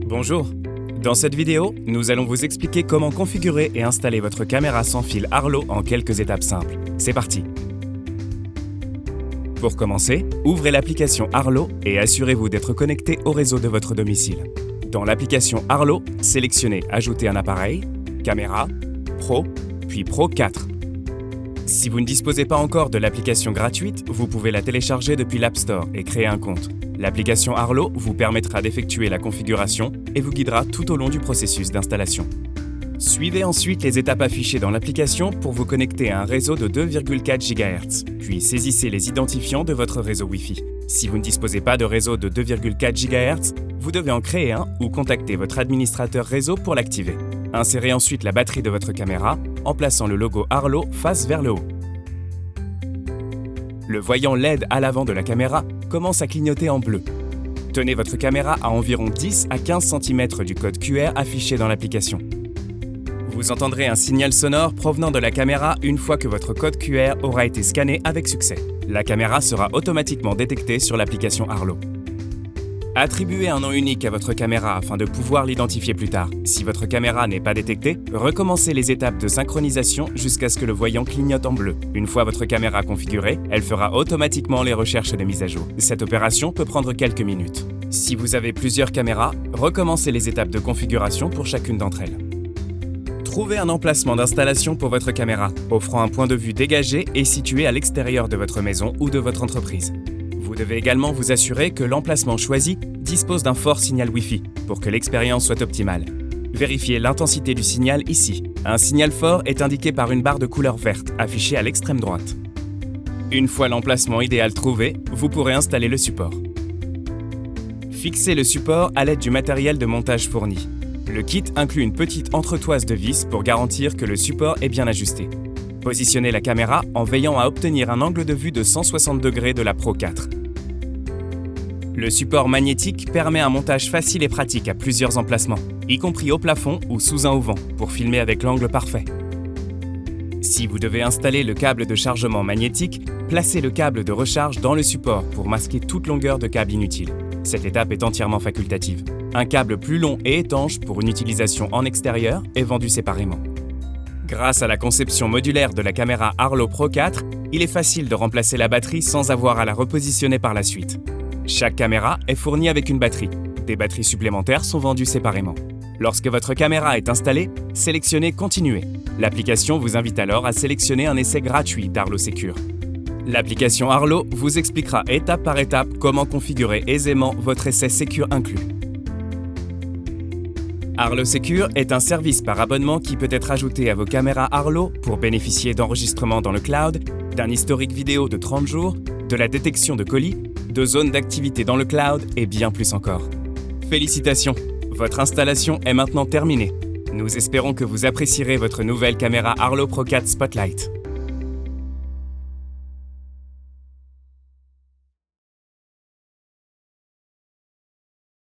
Bonjour. Dans cette vidéo, nous allons vous expliquer comment configurer et installer votre caméra sans fil Arlo en quelques étapes simples. C'est parti. Pour commencer, ouvrez l'application Arlo et assurez-vous d'être connecté au réseau de votre domicile. Dans l'application Arlo, sélectionnez « Ajouter un appareil »,« Caméra »,« Pro », puis « Pro 4 ». Si vous ne disposez pas encore de l'application gratuite, vous pouvez la télécharger depuis l'App Store et créer un compte. L'application Arlo vous permettra d'effectuer la configuration et vous guidera tout au long du processus d'installation. Suivez ensuite les étapes affichées dans l'application pour vous connecter à un réseau de 2,4 GHz, puis saisissez les identifiants de votre réseau Wi-Fi. Si vous ne disposez pas de réseau de 2,4 GHz, vous devez en créer un ou contacter votre administrateur réseau pour l'activer. Insérez ensuite la batterie de votre caméra en plaçant le logo Arlo face vers le haut. Le voyant LED à l'avant de la caméra commence à clignoter en bleu. Tenez votre caméra à environ 10 à 15 cm du code QR affiché dans l'application. Vous entendrez un signal sonore provenant de la caméra une fois que votre code QR aura été scanné avec succès. La caméra sera automatiquement détectée sur l'application Arlo. Attribuez un nom unique à votre caméra afin de pouvoir l'identifier plus tard. Si votre caméra n'est pas détectée, recommencez les étapes de synchronisation jusqu'à ce que le voyant clignote en bleu. Une fois votre caméra configurée, elle fera automatiquement les recherches de mise à jour. Cette opération peut prendre quelques minutes. Si vous avez plusieurs caméras, recommencez les étapes de configuration pour chacune d'entre elles. Trouvez un emplacement d'installation pour votre caméra, offrant un point de vue dégagé et situé à l'extérieur de votre maison ou de votre entreprise. Vous devez également vous assurer que l'emplacement choisi dispose d'un fort signal Wi-Fi pour que l'expérience soit optimale. Vérifiez l'intensité du signal ici. Un signal fort est indiqué par une barre de couleur verte affichée à l'extrême droite. Une fois l'emplacement idéal trouvé, vous pourrez installer le support. Fixez le support à l'aide du matériel de montage fourni. Le kit inclut une petite entretoise de vis pour garantir que le support est bien ajusté. Positionnez la caméra en veillant à obtenir un angle de vue de 160 degrés de la Pro 4. Le support magnétique permet un montage facile et pratique à plusieurs emplacements, y compris au plafond ou sous un auvent, pour filmer avec l'angle parfait. Si vous devez installer le câble de chargement magnétique, placez le câble de recharge dans le support pour masquer toute longueur de câble inutile. Cette étape est entièrement facultative. Un câble plus long et étanche pour une utilisation en extérieur est vendu séparément. Grâce à la conception modulaire de la caméra Arlo Pro 4, il est facile de remplacer la batterie sans avoir à la repositionner par la suite. Chaque caméra est fournie avec une batterie. Des batteries supplémentaires sont vendues séparément. Lorsque votre caméra est installée, sélectionnez « Continuer ». L'application vous invite alors à sélectionner un essai gratuit d'Arlo Secure. L'application Arlo vous expliquera étape par étape comment configurer aisément votre essai Secure inclus. Arlo Secure est un service par abonnement qui peut être ajouté à vos caméras Arlo pour bénéficier d'enregistrements dans le cloud, d'un historique vidéo de 30 jours, de la détection de colis, de zones d'activité dans le cloud et bien plus encore. Félicitations! Votre installation est maintenant terminée. Nous espérons que vous apprécierez votre nouvelle caméra Arlo Pro 4 Spotlight.